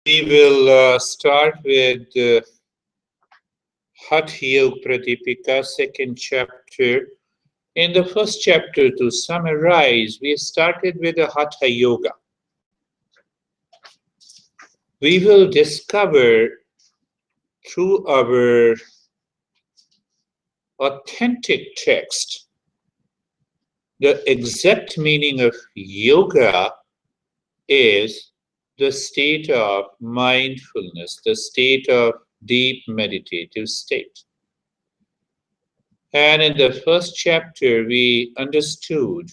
We will start with Hatha Yoga Pradipika, second chapter. In the first chapter, to summarize, we started with the Hatha Yoga. We will discover through our authentic text the exact meaning of yoga is the state of mindfulness, the state of deep meditative state. And in the first chapter, we understood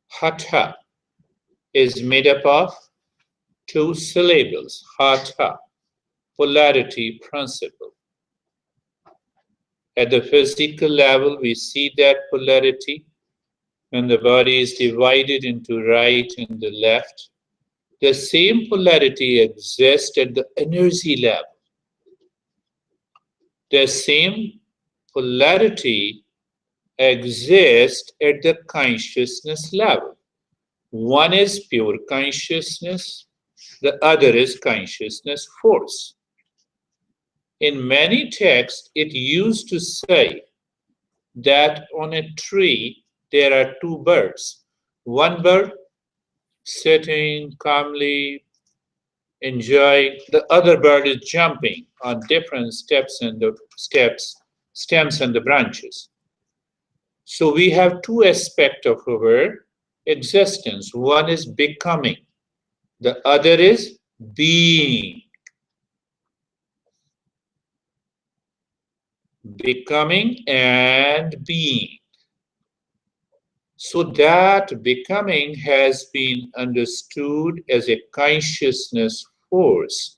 Hatha is made up of two syllables, Hatha, polarity principle. At the physical level, we see that polarity when the body is divided into right and the left. The same polarity exists at the energy level. The same polarity exists at the consciousness level. One is pure consciousness, the other is consciousness force. In many texts, it used to say that on a tree there are two birds. One bird sitting calmly, enjoying, the other bird is jumping on different stems and the branches. So we have two aspects of our existence. One is becoming, the other is being. Becoming and being. So that becoming has been understood as a consciousness force,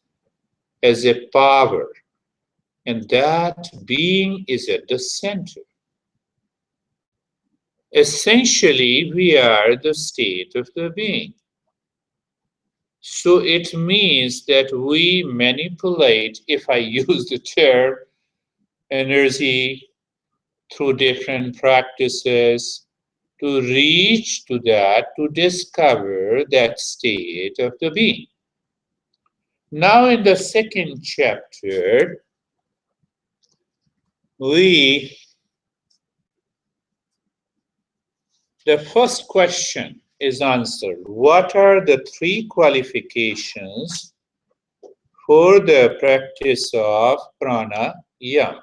as a power, and that being is at the center. Essentially, we are the state of the being. So it means that we manipulate, if I use the term, energy through different practices to reach to that, to discover that state of the being. Now in the second chapter, the first question is answered. What are the three qualifications for the practice of pranayama?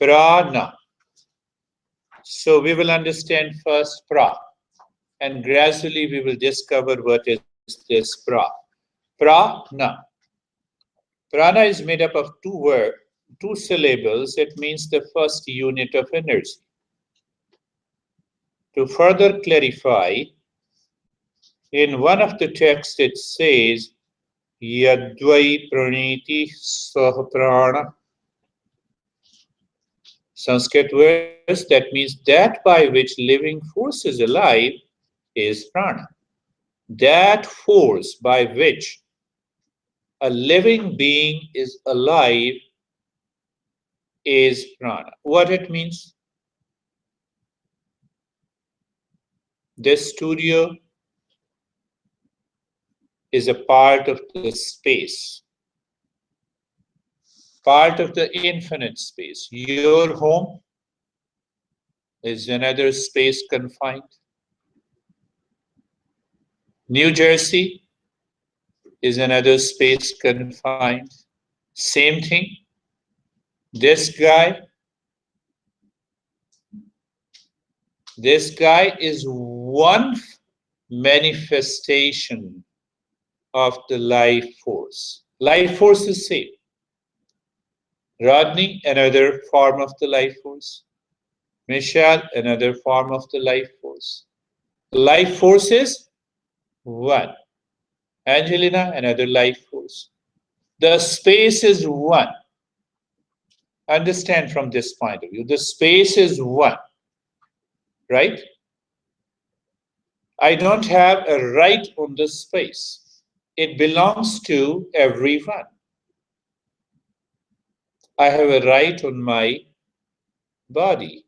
Prana. So we will understand first pra, and gradually we will discover what is this pra. Prana. Prana is made up of two syllables. It means the first unit of energy. To further clarify, in one of the texts it says, Yadvai praniti sah prana. Sanskrit verse that means that by which living force is alive is prana. That force by which a living being is alive is prana. What it means? This studio is a part of the space, part of the infinite space. Your home is another space confined. New Jersey is another space confined. Same thing. This guy is one manifestation of the life force. Life force is same. Rodney, another form of the life force. Michelle, another form of the life force. Life force is one. Angelina, another life force. The space is one. Understand from this point of view. The space is one. Right? I don't have a right on the space. It belongs to everyone. I have a right on my body.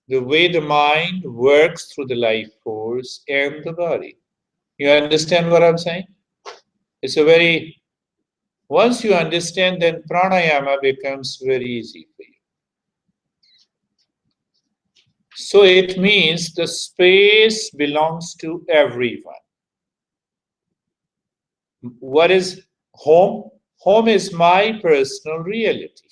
The way the mind works through the life force and the body. You understand what I'm saying? It's a very, once you understand, then pranayama becomes very easy for you. So it means the space belongs to everyone. What is home? Home is my personal reality.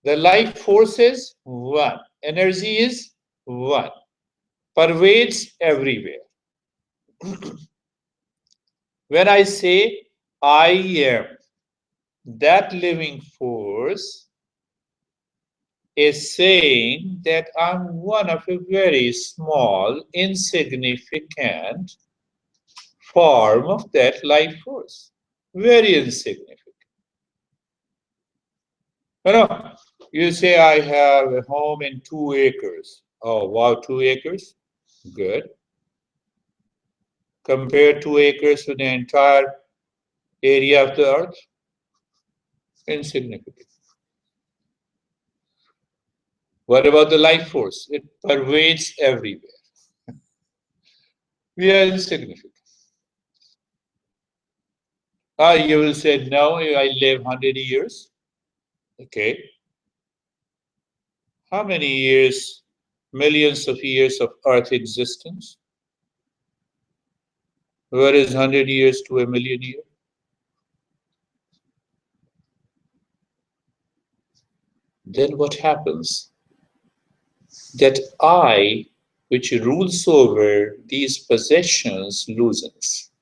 The life force is one. Energy is one. Pervades everywhere. When I say I am, that living force is saying that I'm one of a very small, insignificant form of that life force. Very insignificant. You say I have a home in 2 acres. Oh, wow, 2 acres? Good. Compare 2 acres to the entire area of the earth? Insignificant. What about the life force? It pervades everywhere. We are insignificant. You will say, no, I live 100 years. Okay. How many years, millions of years of earth existence? Where is 100 years to a million years? Then what happens? That I, which rules over these possessions, loosens.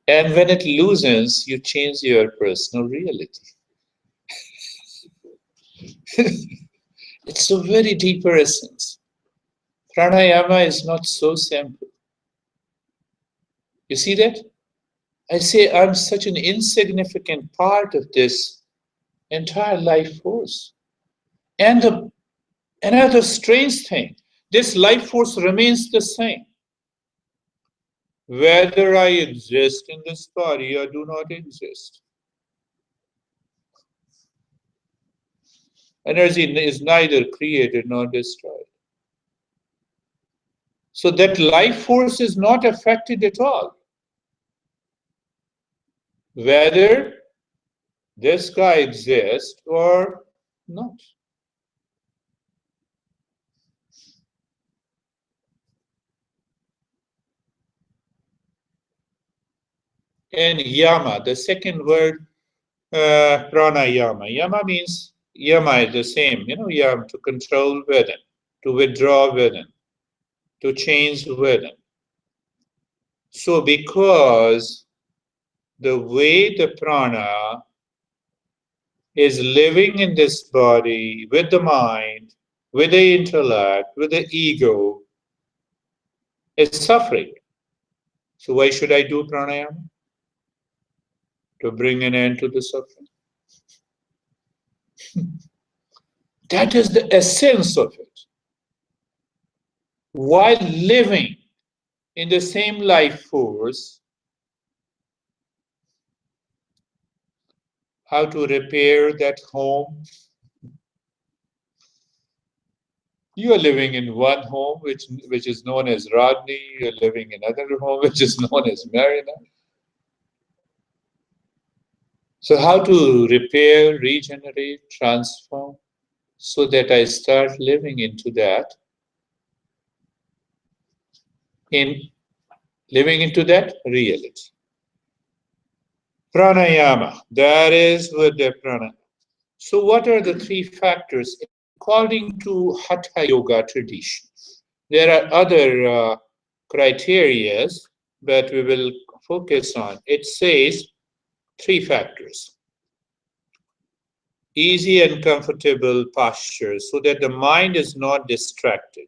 And when it loosens, you change your personal reality. It's a very deeper essence. Pranayama is not so simple. You see that? I say I'm such an insignificant part of this entire life force. And another strange thing, this life force remains the same. Whether I exist in this body or do not exist. Energy is neither created nor destroyed. So that life force is not affected at all. Whether this guy exists or not. And yama, the second word, pranayama. Yama means, yama is the same, yam, to control within, to withdraw within, to change within. So because the way the prana is living in this body with the mind, with the intellect, with the ego, is suffering. So why should I do pranayama? To bring an end to the suffering. That is the essence of it. While living in the same life force, how to repair that home. You are living in one home which is known as Rodney, you're living in another home which is known as Marina. So how to repair, regenerate, transform, so that I start living into that, living into that reality. Pranayama, that is with the prana. So what are the 3 factors? According to Hatha Yoga tradition, there are other criteria, but we will focus on. It says 3 factors. Easy and comfortable posture so that the mind is not distracted.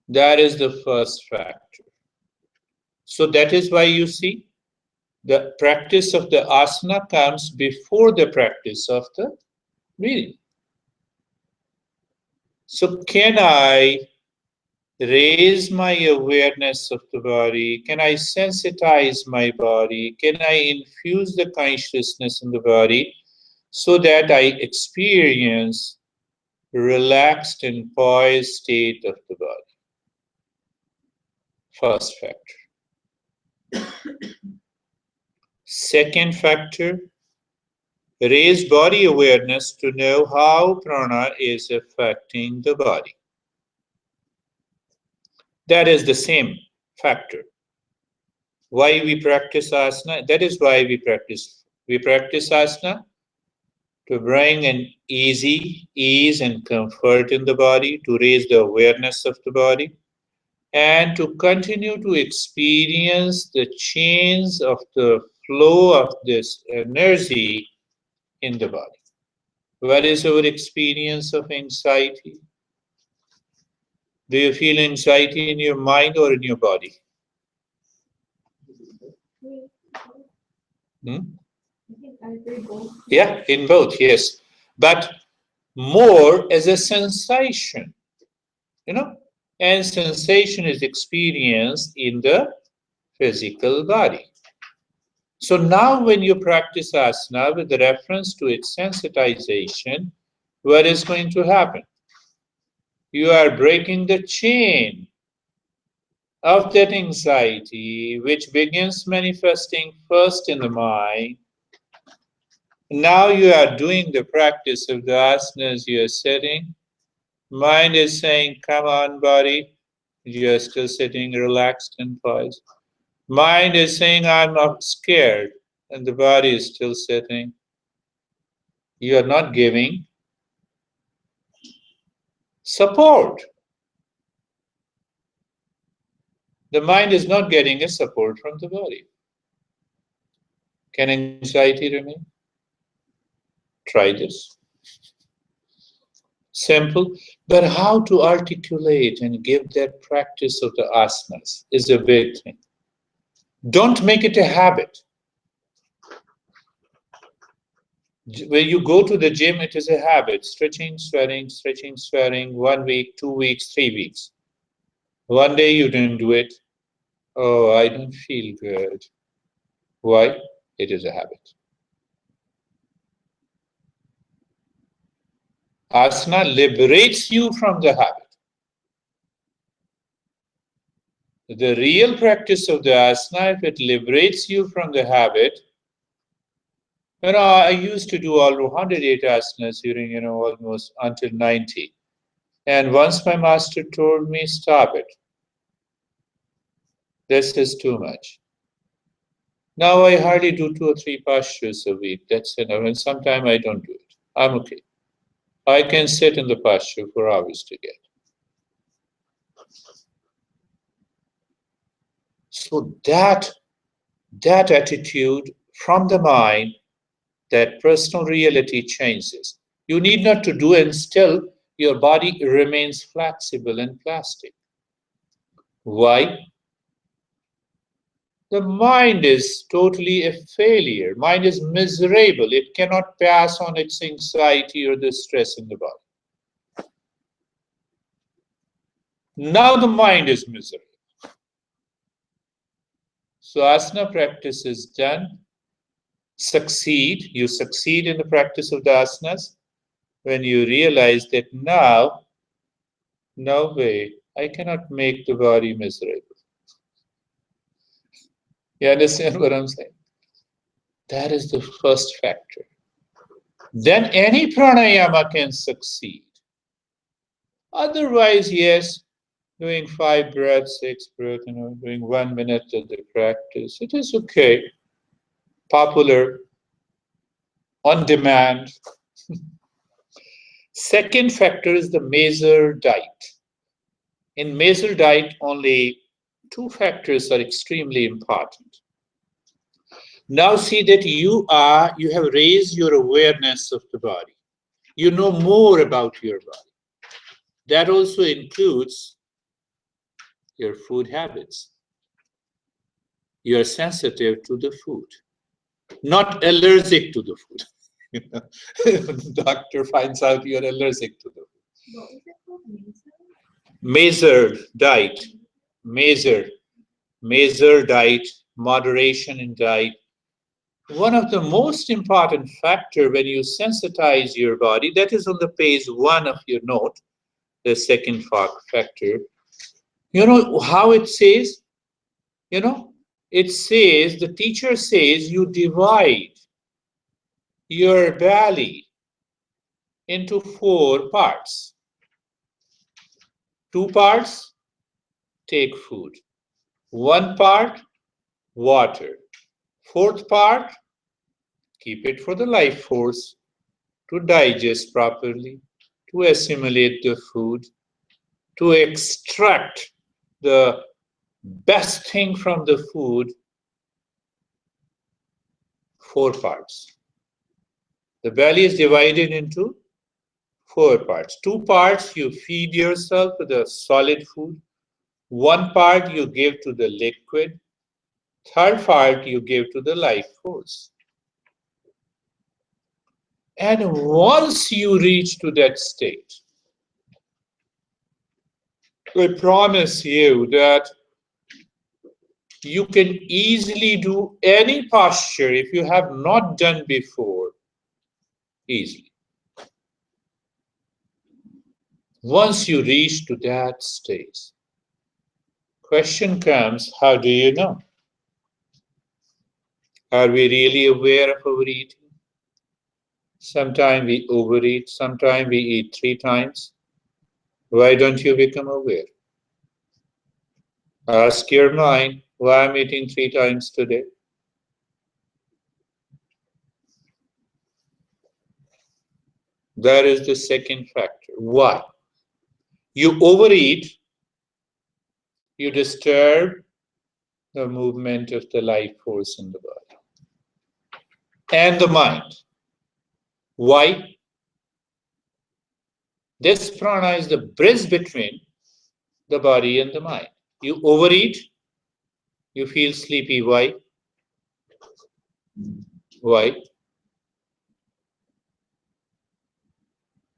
That is the first factor. So that is why you see the practice of the asana comes before the practice of the breathing. So can I raise my awareness of the body? Can I sensitize my body? Can I infuse the consciousness in the body so that I experience relaxed and poised state of the body? First factor. Second factor, raise body awareness to know how prana is affecting the body. That is the same factor. Why we practice asana? That is why we practice. We practice asana to bring an ease and comfort in the body, to raise the awareness of the body, and to continue to experience the change of the flow of this energy in the body. What is our experience of anxiety? Do you feel anxiety in your mind or in your body? Hmm? Yeah, in both, yes. But more as a sensation, and sensation is experienced in the physical body. So now when you practice asana with reference to its sensitization, what is going to happen? You are breaking the chain of that anxiety which begins manifesting first in the mind. Now you are doing the practice of the asanas you are sitting. Mind is saying, come on, body. You are still sitting relaxed and poised. Mind is saying, I'm not scared. And the body is still sitting. You are not giving support. The mind is not getting a support from the body. Can anxiety remain? Try this. Simple, but how to articulate and give that practice of the asanas is a big thing. Don't make it a habit. When you go to the gym, it is a habit. Stretching, sweating, 1 week, 2 weeks, 3 weeks. One day you didn't do it. Oh, I don't feel good. Why? It is a habit. Asana liberates you from the habit. The real practice of the asana, if it liberates you from the habit, I used to do all 108 asanas during, almost until 90. And once my master told me, stop it. This is too much. Now I hardly do 2 or 3 postures a week. That's enough. And sometimes I don't do it. I'm okay. I can sit in the posture for hours together. So that attitude from the mind, that personal reality changes. You need not to do, and still your body remains flexible and plastic. Why? The mind is totally a failure. Mind is miserable. It cannot pass on its anxiety or the stress in the body. Now the mind is miserable. So asana practice is done. You succeed in the practice of the asanas when you realize that now, no way, I cannot make the body miserable. You understand what I'm saying? That is the first factor. Then any pranayama can succeed. Otherwise, yes, doing 5 breaths, 6 breaths, doing 1 minute of the practice, it is okay. Popular, on demand. Second factor is the measured diet. In measured diet, only 2 factors are extremely important. Now see that you have raised your awareness of the body. You know more about your body. That also includes your food habits. You are sensitive to the food, not allergic to the food. Doctor finds out you're allergic to the food. What was it called? Measured diet. Measured diet, moderation in diet. One of the most important factor when you sensitize your body, that is on the page 1 of your note, the second factor. You know how it says? You know, it says, the teacher says, you divide your belly into 4 parts. 2 parts, take food. 1 part, water. 4th part, keep it for the life force to digest properly, to assimilate the food, to extract the best thing from the food. 4 parts. The belly is divided into 4 parts. 2 parts you feed yourself with the solid food. 1 part you give to the liquid. 3rd part you give to the life force. And once you reach to that state, I promise you that you can easily do any posture if you have not done before, easily. Once you reach to that stage, question comes, how do you know? Are we really aware of our eating? Sometimes we overeat, sometimes we eat 3 times. Why don't you become aware? Ask your mind, why I'm eating 3 times today? That is the second factor. Why? You overeat, you disturb the movement of the life force in the body and the mind. Why? This prana is the bridge between the body and the mind. You overeat, you feel sleepy. Why? Why?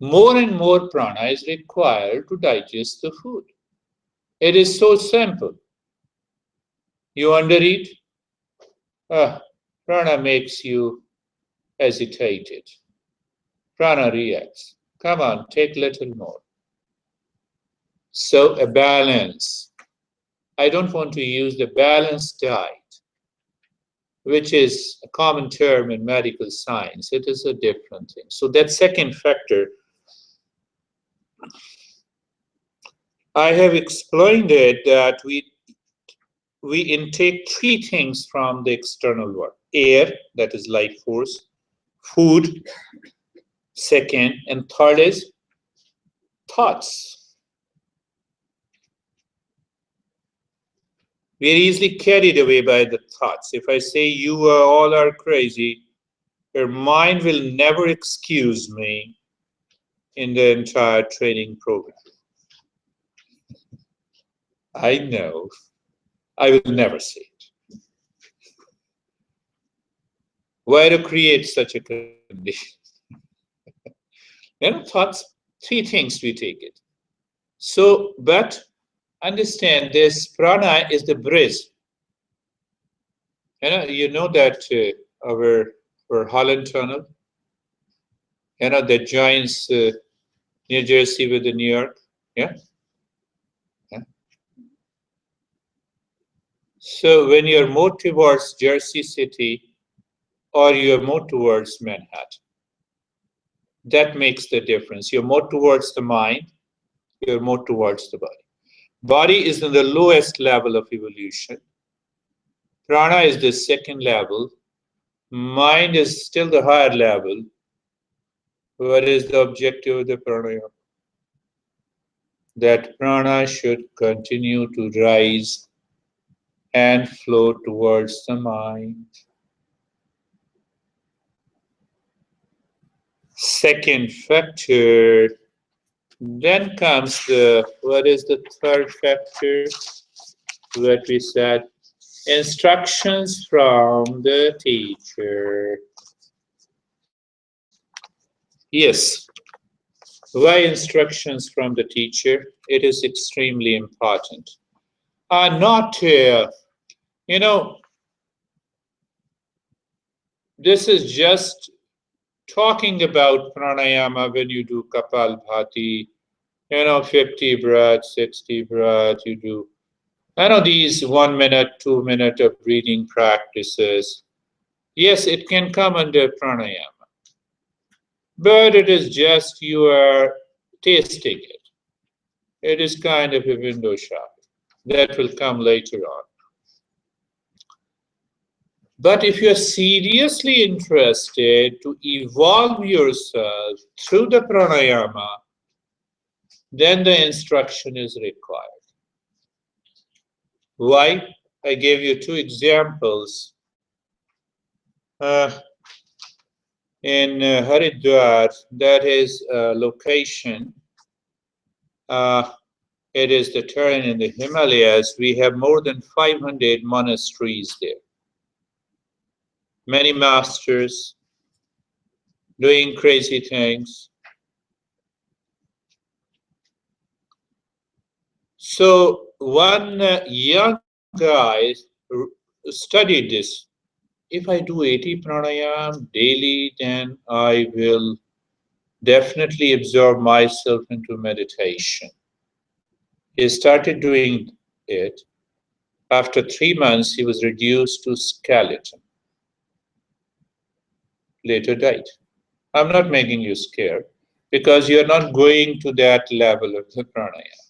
More and more prana is required to digest the food. It is so simple. You undereat, prana makes you agitated. Prana reacts. Come on, take little more. So a balance. I don't want to use the balanced diet, which is a common term in medical science. It is a different thing. So that second factor, I have explained it that we intake 3 things from the external world. Air, that is life force, food, second, and third is thoughts. We are easily carried away by the thoughts. If I say you all are crazy, your mind will never excuse me in the entire training program. I know. I will never say it. Why to create such a condition? Thoughts, 3 things we take it. So, but understand this prana is the bridge. You know that our Holland Tunnel, that joins New Jersey with the New York. Yeah? Yeah. So when you're more towards Jersey City or you're more towards Manhattan, that makes the difference. You're more towards the mind, you're more towards the body. Body is in the lowest level of evolution. Prana is the second level. Mind is still the higher level. What is the objective of the pranayama? That prana should continue to rise and flow towards the mind. Second factor, then comes what is the third factor? What we said, instructions from the teacher. Yes. Why instructions from the teacher? It is extremely important. Not, this is just talking about pranayama when you do Kapalbhati, 50 breaths, 60 breaths, you do I know these 1 minute, 2 minute of breathing practices, yes, it can come under pranayama, but it is just you are tasting it. It is kind of a window shopping. That will come later on. But if you're seriously interested to evolve yourself through the pranayama, then the instruction is required. Why? I gave you two examples. In Haridwar, that is a location. It is the terrain in the Himalayas. We have more than 500 monasteries there. Many masters doing crazy things. So one young guy studied this. If I do 80 pranayam daily, then I will definitely absorb myself into meditation. He started doing it. After 3 months, he was reduced to skeleton. Later died. I'm not making you scared because you're not going to that level of the pranayama.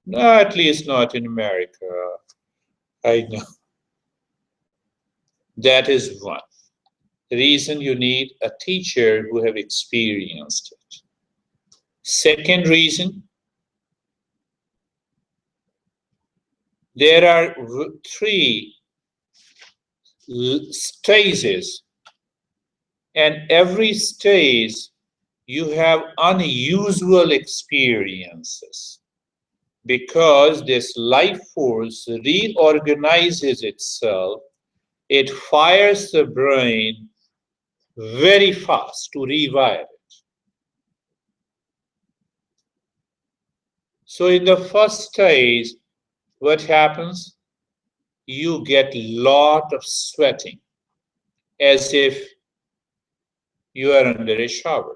No, at least not in America. I know. That is one reason you need a teacher who have experienced it. Second reason, there are three stages, and every stage you have unusual experiences because this life force reorganizes itself. It fires the brain very fast to rewire it. So in the first stage, what happens? You get lot of sweating as if you are under a shower.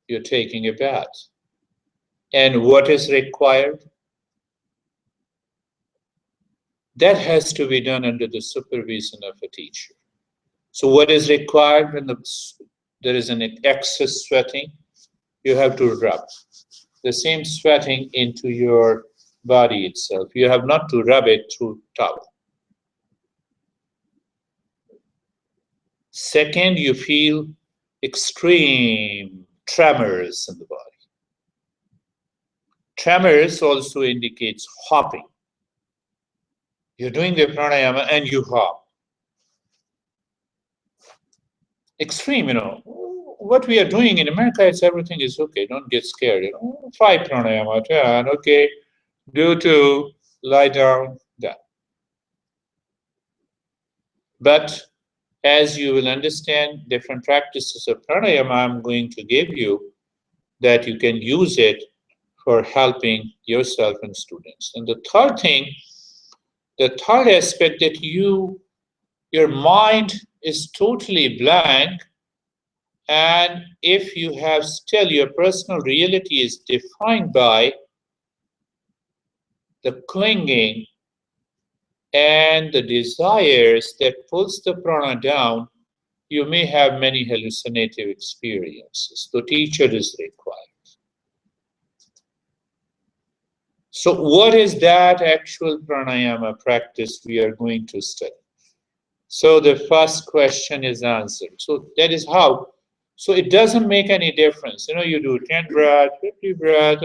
You're taking a bath. And what is required? That has to be done under the supervision of a teacher. So what is required when there is an excess sweating? You have to rub the same sweating into your body itself. You have not to rub it through towel. Second, you feel extreme tremors in the body. Tremors also indicates hopping. You're doing the pranayama and you hop. Extreme, what we are doing in America, it's everything is okay. Don't get scared. 5 pranayama, 10, okay. Do 2, lie down, done. But as you will understand different practices of pranayama, I'm going to give you that you can use it for helping yourself and students. And the third thing, the third aspect that your mind is totally blank, and if you have still your personal reality is defined by the clinging and the desires that pulls the prana down, you may have many hallucinative experiences. The teacher is required. So what is that actual pranayama practice we are going to study? So the first question is answered. So that is how. So it doesn't make any difference. You do 10 breath, 50 breath.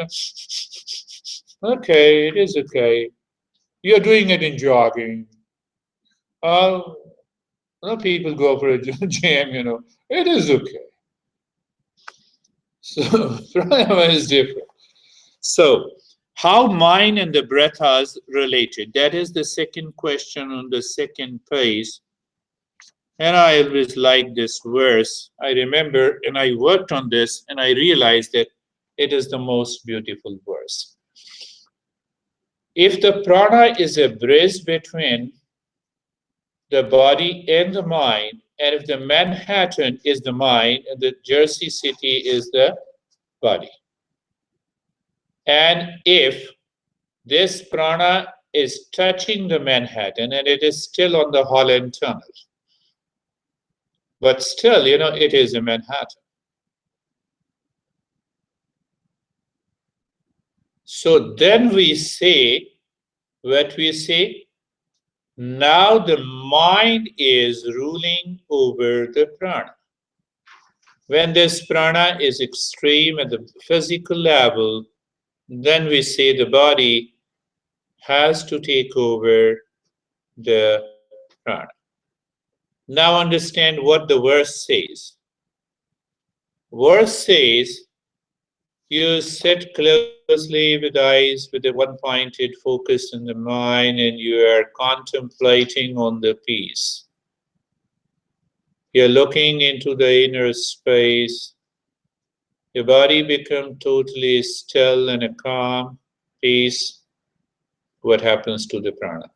Okay, it is okay. You're doing it in jogging. People go for a gym, it is okay. So pranayama is different. So how mind and the breath are related? That is the second question on the second page. And I always like this verse. I remember, and I worked on this, and I realized that it is the most beautiful verse. If the prana is a bridge between the body and the mind, and if the Manhattan is the mind, and the Jersey City is the body, and if this prana is touching the Manhattan and it is still on the Holland Tunnel. But still, it is a Manhattan. So then we say, what we say, now the mind is ruling over the prana. When this prana is extreme at the physical level, then we say the body has to take over the prana. Now understand what the verse says. Verse says, you sit closely with eyes with the one-pointed focus in the mind and you are contemplating on the peace. You're looking into the inner space. Your body becomes totally still and a calm peace. What happens to the prana?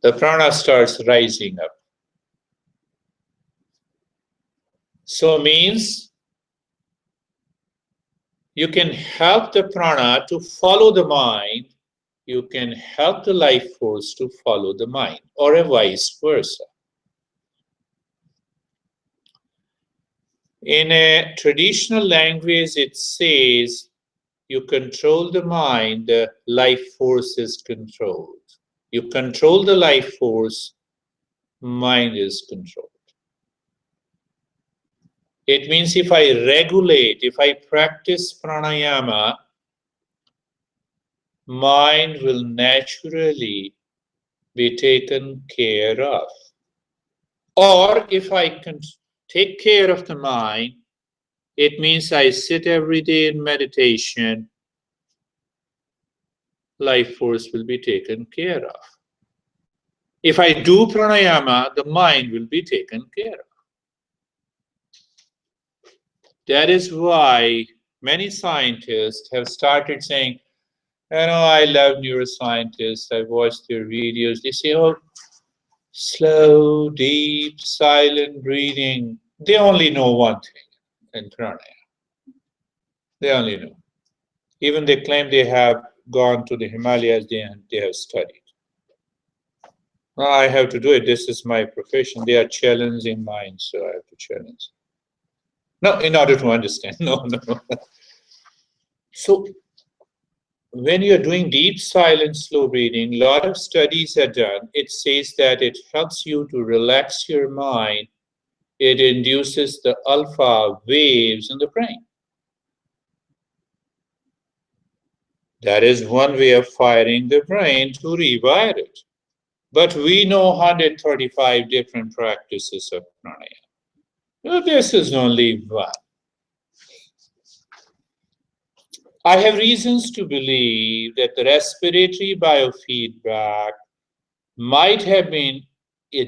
The prana starts rising up. So means you can help the prana to follow the mind. You can help the life force to follow the mind, or a vice versa. In a traditional language, it says you control the mind, the life force is controlled. You control the life force, mind is controlled. It means if I regulate, if I practice pranayama, mind will naturally be taken care of. Or if I can take care of the mind, it means I sit every day in meditation, life force will be taken care of. If I do pranayama, the mind will be taken care of. That is why many scientists have started saying, I love neuroscientists, I watch their videos. They say, oh, slow, deep, silent breathing. They only know one thing in pranayama. They only know. Even they claim they have gone to the Himalayas, they have studied. I have to do it. This is my profession. They are challenging minds, so I have to challenge. No, in order to understand. No. So when you're doing deep, silent, slow breathing, a lot of studies are done. It says that it helps you to relax your mind. It induces the alpha waves in the brain. That is one way of firing the brain to rewire it. But we know 135 different practices of pranayama. Well, this is only one. I have reasons to believe that the respiratory biofeedback might have been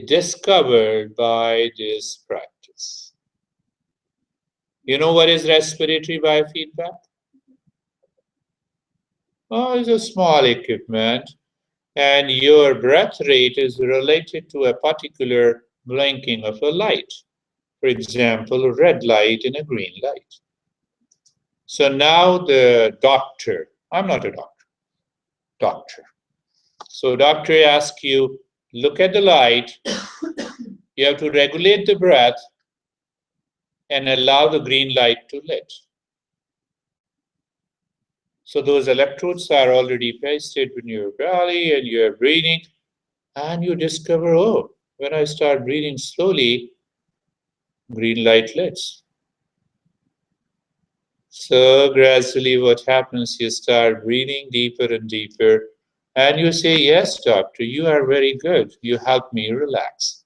discovered by this practice. You know what is respiratory biofeedback? Oh, it's a small equipment, and your breath rate is related to a particular blinking of a light. For example, a red light and a green light. So now the doctor, I'm not a doctor. So doctor asks you, look at the light, you have to regulate the breath and allow the green light to lit. So those electrodes are already pasted in your belly and you're breathing and you discover, oh, when I start breathing slowly, green light lits. So gradually what happens, you start breathing deeper and deeper and you say, yes, doctor, you are very good. You help me relax.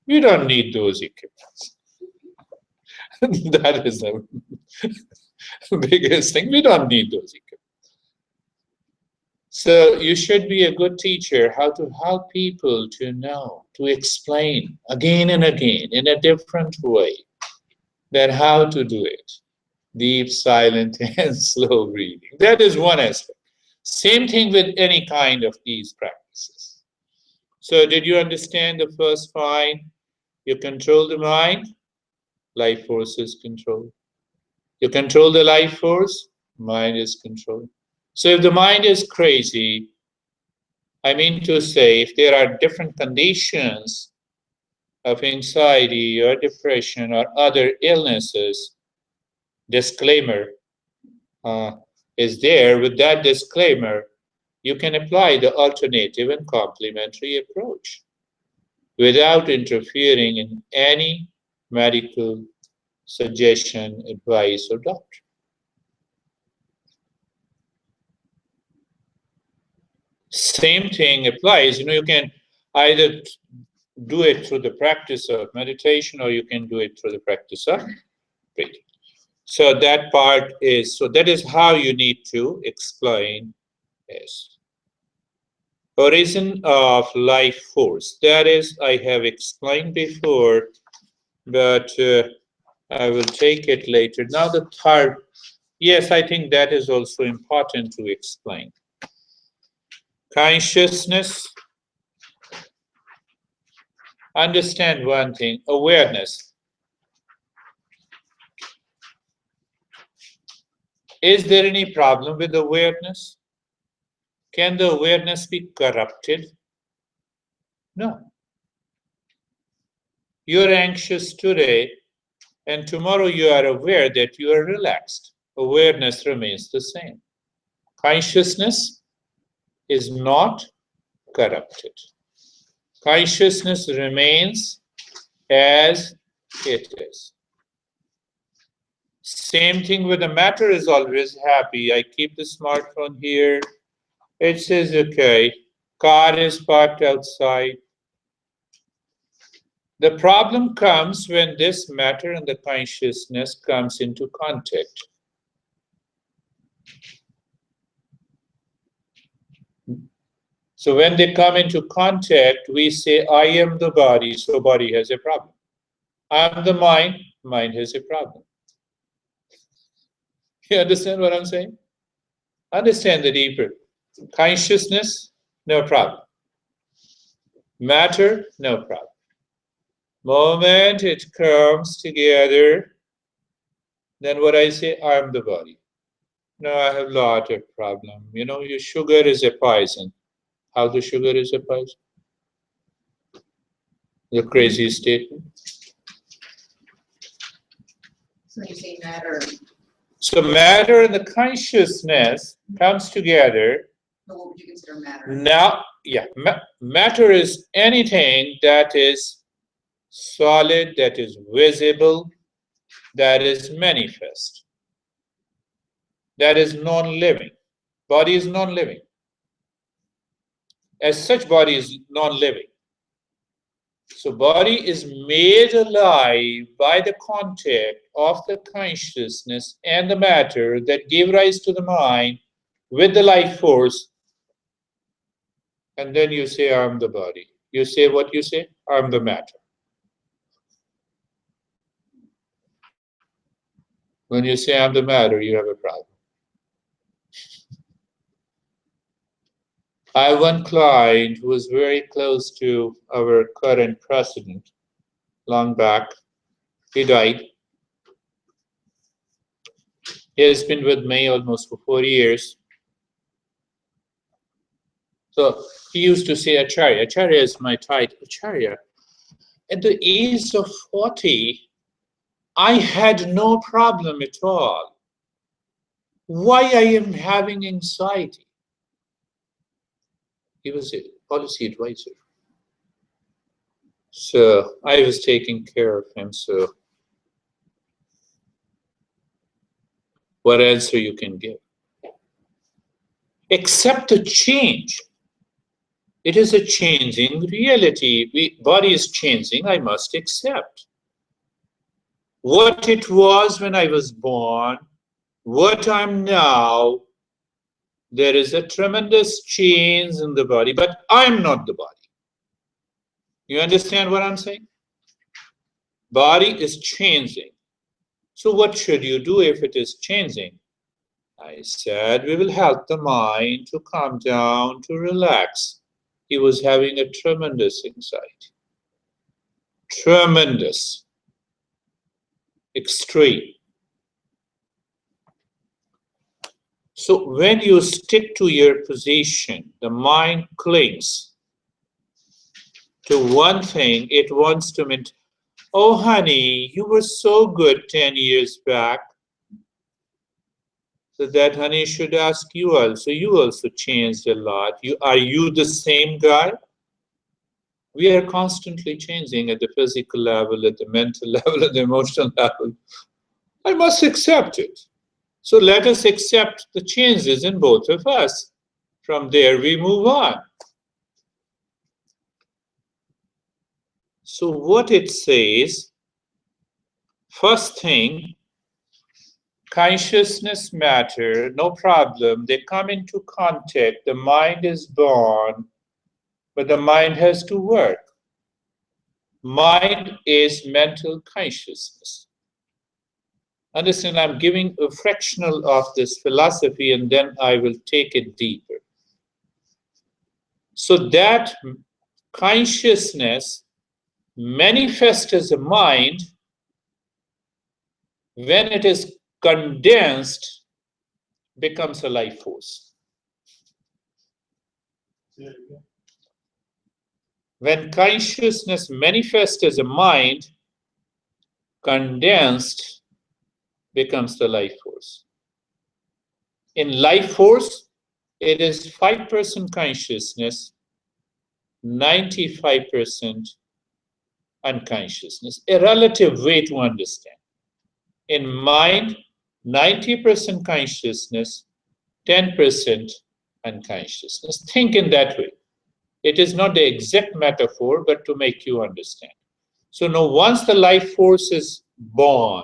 You don't need those equipments. That is the biggest thing. We don't need those equipments. So you should be a good teacher, how to help people to know, to explain again and again in a different way, then how to do it. Deep, silent, and slow breathing. That is one aspect. Same thing with any kind of these practices. So did you understand the first point? You control the mind, life force is controlled. You control the life force, mind is controlled. So if the mind is crazy, I mean to say, if there are different conditions of anxiety or depression or other illnesses, disclaimer uh, is there. With that disclaimer, you can apply the alternative and complementary approach without interfering in any medical suggestion, advice, or doctrine. Same thing applies. You can either do it through the practice of meditation or you can do it through the practice of breathing. So that part is, so that is how you need to explain this. Origin of life force. That is, I have explained before, but I will take it later. Now the third, yes, I think that is also important to explain. Consciousness. Understand one thing, awareness. Is there any problem with awareness? Can the awareness be corrupted? No. You're anxious today, and tomorrow you are aware that you are relaxed. Awareness remains the same. Consciousness is not corrupted. Consciousness remains as it is. Same thing with the matter is always happy. I keep the smartphone here. It says, okay, car is parked outside. The problem comes when this matter and the consciousness comes into contact. So when they come into contact, we say, I am the body, so body has a problem. I am the mind, mind has a problem. You understand what I'm saying? Understand the deeper. Consciousness, no problem. Matter, no problem. Moment it comes together, then what I say, I'm the body. No, I have a lot of problem. Your sugar is a poison. How the sugar is a poison? The crazy statement. So you say matter. So matter and the consciousness comes together. So what would you consider matter? Now, yeah, matter is anything that is solid, that is visible, that is manifest, that is non-living. Body is non-living. As such, body is non-living. So body is made alive by the contact of the consciousness and the matter that give rise to the mind with the life force. And then you say, I'm the body. You say what you say? I'm the matter. When you say I'm the matter, you have a problem. I have one client who was very close to our current president long back. He died. He has been with me almost for 4 years. So he used to say Acharya. Acharya is my title. Acharya. At the age of 40, I had no problem at all. Why I am having anxiety? He was a policy advisor. So I was taking care of him. So what answer you can give? Accept the change. It is a changing reality. Body is changing. I must accept. What it was when I was born, what I'm now, there is a tremendous change in the body, but I'm not the body. You understand what I'm saying? Body is changing. So what should you do if it is changing? I said, we will help the mind to calm down, to relax. He was having a tremendous anxiety. Tremendous. Extreme. So when you stick to your position, the mind clings to one thing. It wants to maintain. Oh, honey, you were so good 10 years back. So that, honey, should ask you also. You also changed a lot. Are you the same guy? We are constantly changing at the physical level, at the mental level, at the emotional level. I must accept it. So let us accept the changes in both of us. From there, we move on. So what it says, first thing, consciousness, matter, no problem. They come into contact. The mind is born, but the mind has to work. Mind is mental consciousness. Understand, I'm giving a fractional of this philosophy and then I will take it deeper. So that consciousness manifests as a mind. When it is condensed, becomes a life force. When consciousness manifests as a mind, condensed becomes the life force. In life force, it is 5% consciousness, 95% unconsciousness. A relative way to understand. In mind, 90% consciousness, 10% unconsciousness. Think in that way. It is not the exact metaphor, but to make you understand. So now once the life force is born,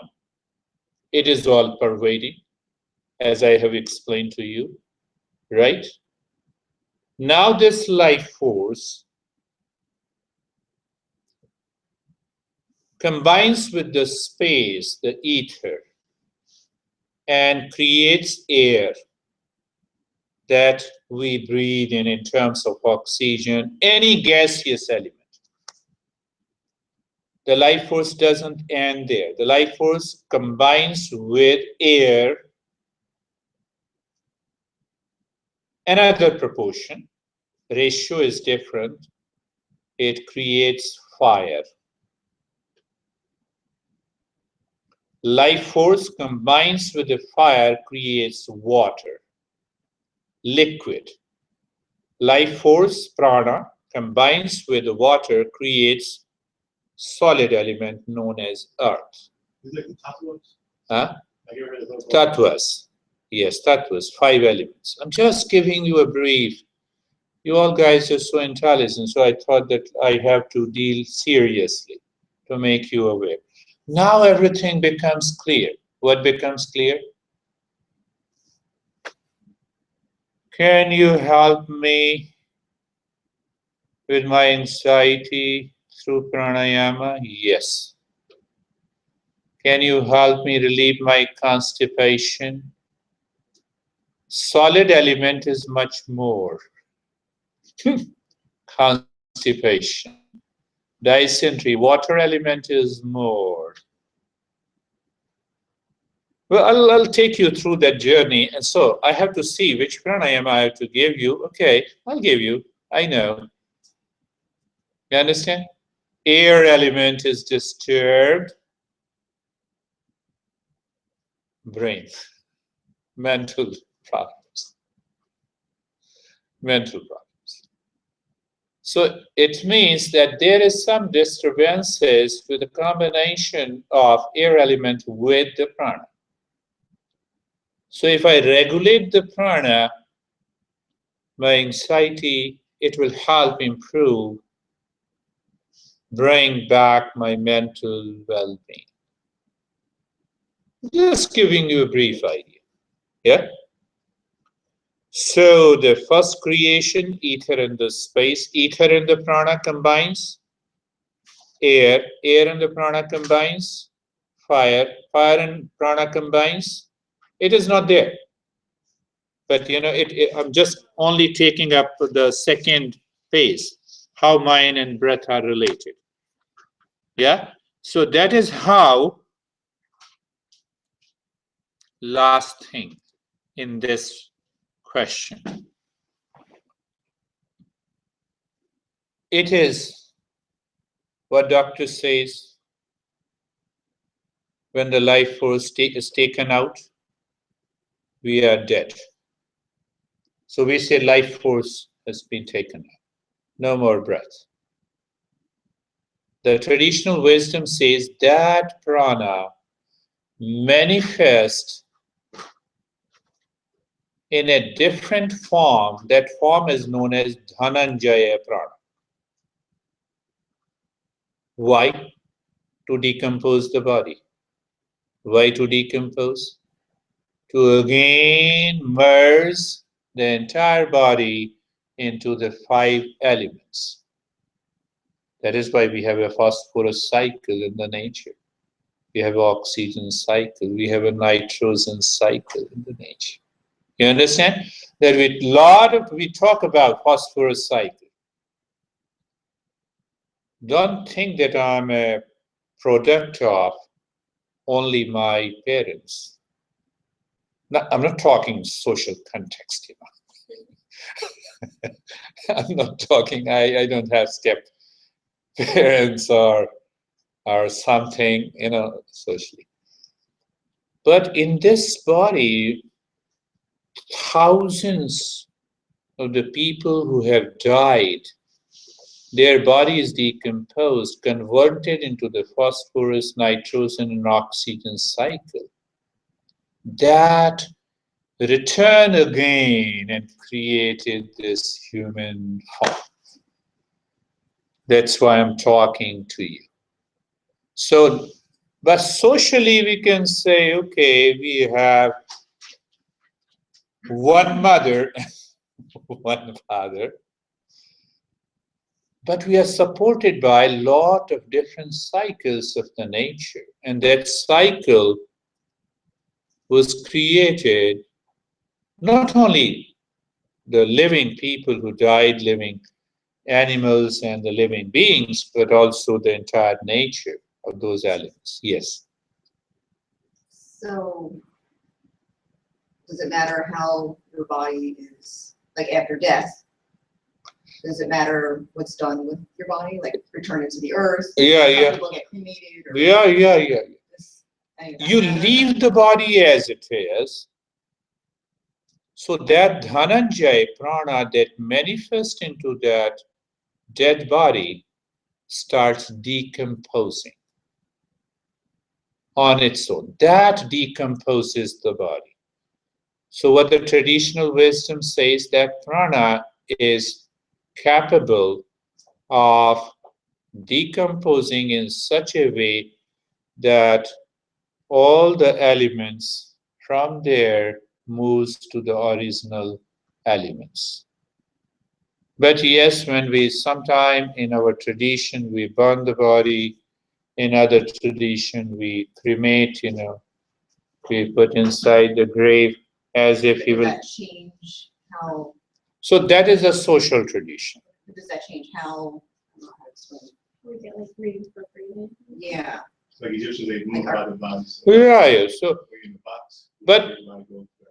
it is all pervading, as I have explained to you, right? Now this life force combines with the space, the ether, and creates air that we breathe in terms of oxygen, any gaseous element. The life force doesn't end there. The life force combines with air another proportion. Ratio is different. It creates fire. Life force combines with the fire, creates water, liquid. Life force, prana, combines with the water, creates solid element known as earth. Is it like the tattvas? Huh? Have you ever heard of those? Tattvas. Yes, tattvas, 5 elements. I'm just giving you a brief. You all guys are so intelligent, so I thought that I have to deal seriously to make you aware. Now everything becomes clear. What becomes clear? Can you help me with my anxiety through pranayama? Yes. Can you help me relieve my constipation? Solid element is much more. Constipation. Dysentery, water element is more. Well, I'll take you through that journey. And so I have to see which pranayama I have to give you. Okay, I'll give you. I know. You understand? Air element is disturbed. Brain. Mental problems. Mental problems. So it means that there is some disturbances with the combination of air element with the prana. So if I regulate the prana, my anxiety, it will help improve, bring back my mental well-being. Just giving you a brief idea. Yeah? So the first creation, ether in the space, ether and the prana combines, air and the prana combines, fire and prana combines. It is not there. But you know, I'm just only taking up the second phase, how mind and breath are related. Yeah? So that is how, last thing, in this question. It is what doctor says, when the life force is taken out, we are dead. So we say life force has been taken out. No more breath. The traditional wisdom says that prana manifests in a different form. That form is known as Dhananjaya prana. Why? To decompose the body. Why to decompose? To again merge the entire body into the 5 elements. That is why we have a phosphorus cycle in the nature. We have oxygen cycle. We have a nitrogen cycle in the nature. You understand? That we talk about phosphorus cycle. Don't think that I'm a product of only my parents. No, I'm not talking social context, I'm not talking, I don't have step parents or something, socially. But in this body, thousands of the people who have died, their body is decomposed, converted into the phosphorus, nitrogen, and oxygen cycle. That return again and created this human form. That's why I'm talking to you. So, but socially we can say, okay, we have one mother, one father, but we are supported by a lot of different cycles of the nature. And that cycle was created not only the living people who died, living animals and the living beings, but also the entire nature of those elements. Yes. So, does it matter how your body is, like after death? Does it matter what's done with your body, like return it to the earth? Yeah, Some yeah. people get cremated. Or Yeah. this, I You leave the body as it is. So that Dhananjaya prana that manifests into that dead body starts decomposing on its own. That decomposes the body. So what the traditional wisdom says, that prana is capable of decomposing in such a way that all the elements from there moves to the original elements. But yes, when we sometime in our tradition we burn the body, in other tradition we cremate, we put inside the grave as if he Does will. that change how? So that is a social tradition. Does that change how? I don't know how to explain it. We get like reincorporated. Yeah. It's like Egyptians, they move by the bodies. Yeah. So, In the box. But- Everybody goes to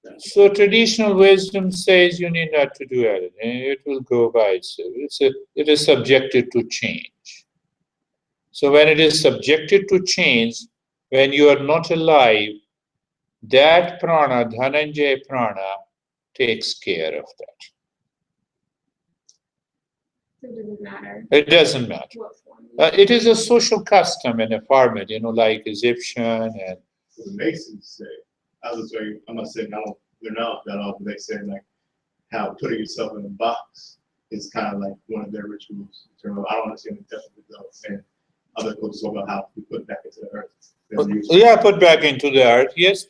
the earth. so traditional wisdom says you need not to do anything. It will go by itself. It is subjected to change. So when it is subjected to change, when you are not alive, that prana, Dhananjaya prana, takes care of that. So it doesn't matter It doesn't matter. what form. It is a social custom in a format, like Egyptian and. What the Masons say, I was saying, I'm not saying I don't, they're not that often, they say like how putting yourself in a box is kind of like one of their rituals. I don't understand the depth of it though, and other cultures talk about how we put back into the earth. Yeah, put back into the earth. Yes,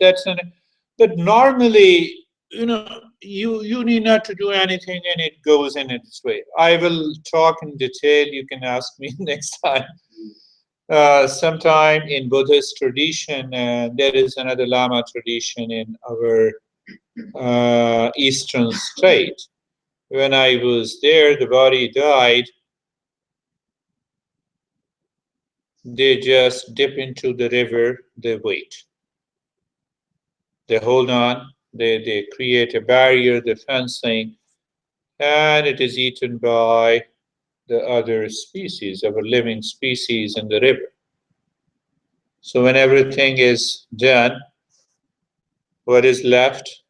but normally, you need not to do anything and it goes in its way. I will talk in detail. You can ask me next time. Sometime in Buddhist tradition, there is another Lama tradition in our eastern state. When I was there, the body died. They just dip into the river, they wait. They hold on, they create a barrier, the fencing, and it is eaten by the other species, our living species in the river. So when everything is done, what is left?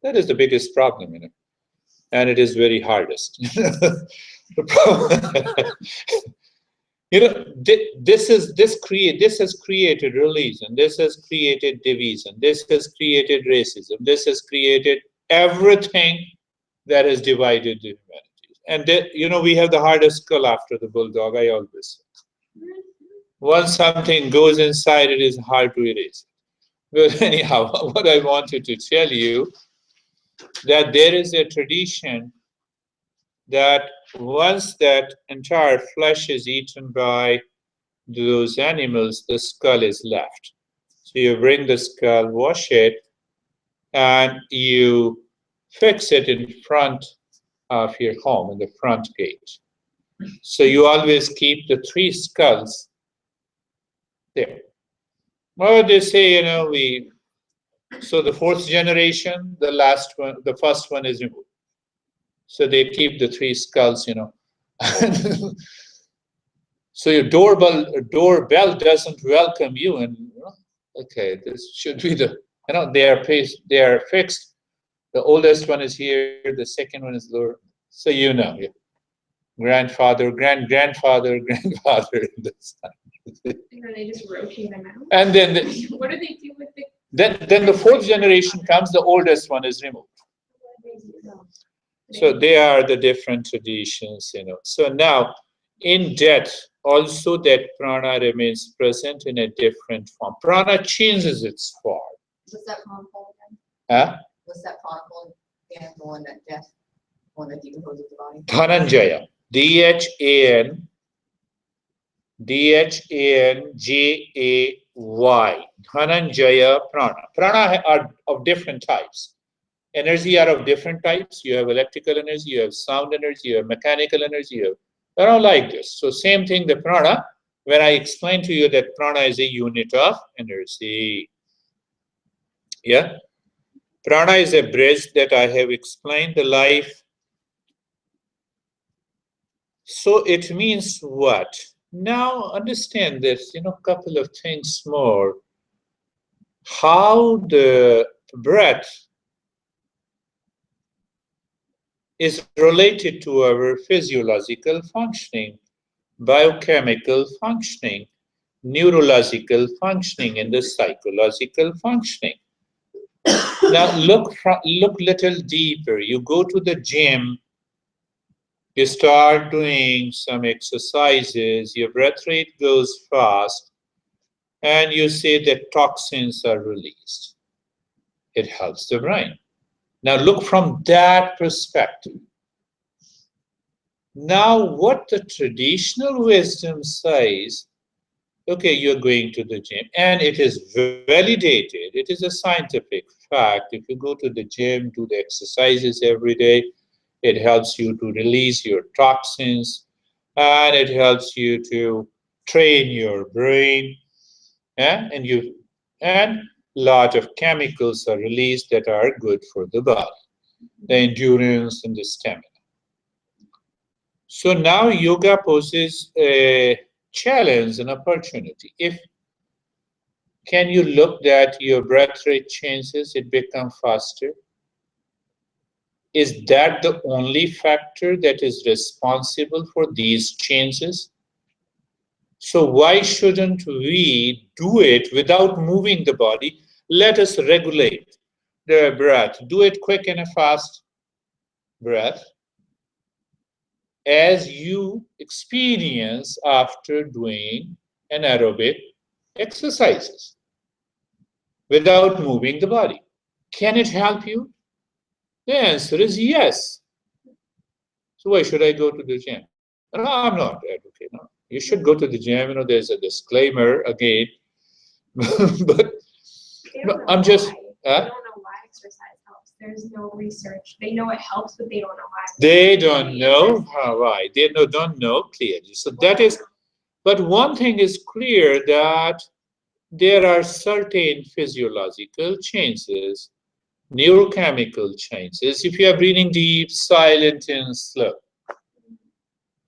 That is the biggest problem, and it is very hardest. The problem, this has created religion, this has created division, this has created racism, this has created everything that has divided the humanity. And we have the hardest skull after the bulldog, I always say. Once something goes inside, it is hard to erase. But anyhow, what I wanted to tell you, that there is a tradition that once that entire flesh is eaten by those animals, the skull is left. So you bring the skull, wash it, and you fix it in front of your home, in the front gate. So you always keep the 3 skulls there. Well, they say, so the 4th generation, the last one, the first one is removed. So they keep the 3 skulls, So your doorbell doesn't welcome you, and okay, this should be they are fixed. The oldest one is here, the second one is lower. So yeah. Grandfather, grandfather, grandfather in this time. And are they just rotate them out? And then what do they do with the? Then the 4th generation comes, the oldest one is removed. So they are the different traditions, So now, in death, also that prana remains present in a different form. Prana changes its form. What's that prana called again? Huh? What's that prana called again? The one that decomposes the body? Dhananjaya. Dhanjay. Dhananjaya prana. Prana are of different types. Energy are of different types. You have electrical energy, you have sound energy, you have mechanical energy, they're all like this. So same thing, the prana, when I explain to you that prana is a unit of energy. Yeah? Prana is a bridge that I have explained the life. So it means what? Now understand this, couple of things more. How the breath is related to our physiological functioning, biochemical functioning, neurological functioning, and the psychological functioning. Now look little deeper. You go to the gym, you start doing some exercises, your breath rate goes fast, and you say that toxins are released. It helps the brain. Now look from that perspective. Now what the traditional wisdom says, okay, you're going to the gym, and it is validated. It is a scientific fact. If you go to the gym, do the exercises every day, it helps you to release your toxins, and it helps you to train your brain, and lot of chemicals are released that are good for the body, the endurance and the stamina. So now yoga poses a challenge, an opportunity. Can you look that your breath rate changes, it becomes faster? Is that the only factor that is responsible for these changes? So why shouldn't we do it without moving the body? Let us regulate the breath. Do it quick and a fast breath as you experience after doing anaerobic exercises without moving the body. Can it help you? The answer is yes. So why should I go to the gym? No, I'm not advocating. No. You should go to the gym. There's a disclaimer again. But I'm just. They don't know why exercise helps. There's no research. They know it helps, but they don't know why. They don't know why. They don't know clearly. So that is. But one thing is clear, that there are certain physiological changes, neurochemical changes. If you are breathing deep, silent, and slow,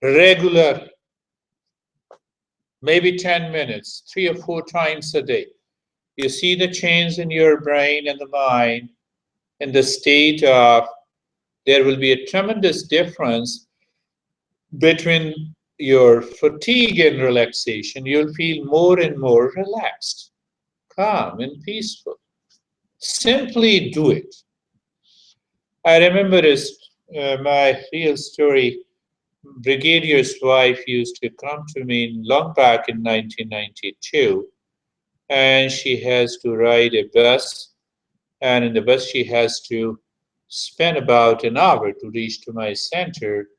regular, maybe 10 minutes, 3 or 4 times a day, you see the change in your brain and the mind, in the state of, there will be a tremendous difference between your fatigue and relaxation. You'll feel more and more relaxed, calm, and peaceful. Simply do it. I remember this, my real story. Brigadier's wife used to come to me long back in 1992, and she has to ride a bus, and in the bus she has to spend about an hour to reach to my center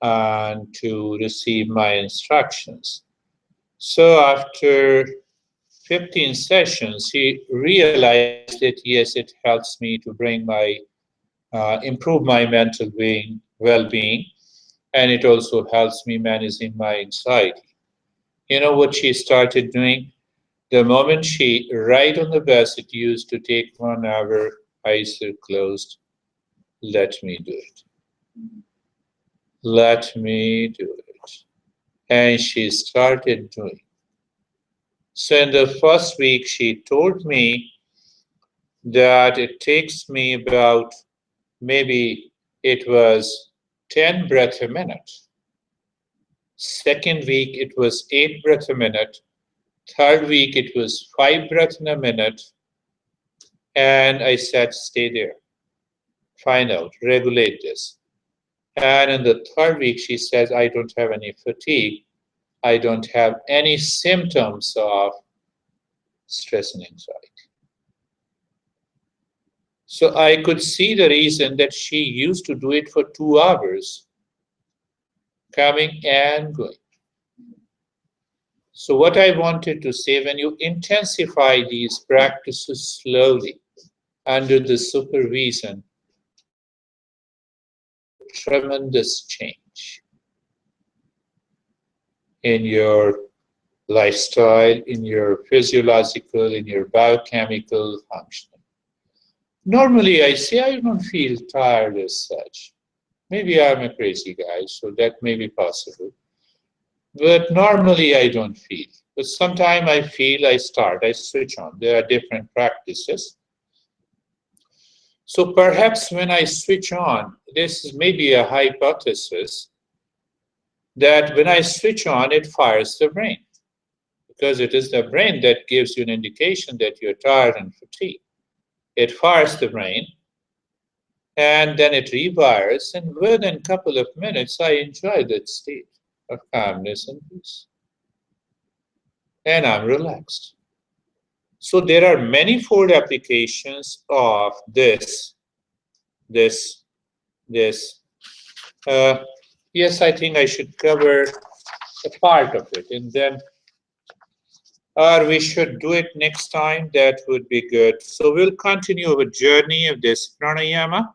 and to receive my instructions. So after 15 sessions, he realized that yes, it helps me to bring my improve my mental well-being, and it also helps me managing my anxiety. You know what she started doing? The moment she ride on the bus, it used to take 1 hour, eyes are closed. Let me do it. Let me do it. And she started doing. So in the first week, she told me that it takes me about, maybe it was 10 breaths a minute. Second week, it was 8 breaths a minute. Third week, it was 5 breaths in a minute. And I said, stay there. Find out, regulate this. And in the third week, she says, I don't have any fatigue. I don't have any symptoms of stress and anxiety. So I could see the reason that she used to do it for 2 hours, coming and going. So what I wanted to say, when you intensify these practices slowly, under the supervision, tremendous change in your lifestyle, in your physiological, in your biochemical functioning. Normally, I say I don't feel tired as such. Maybe I'm a crazy guy, so that may be possible. But normally, I don't feel. But sometimes I feel, I switch on. There are different practices. So perhaps when I switch on, this is maybe a hypothesis that when I switch on, it fires the brain, because it is the brain that gives you an indication that you're tired and fatigued. It fires the brain, and then it rewires, and within a couple of minutes, I enjoy that state of calmness and peace. And I'm relaxed. So there are manifold applications of this. Yes, I think I should cover a part of it, and then, or we should do it next time. That would be good. So we'll continue our journey of this pranayama.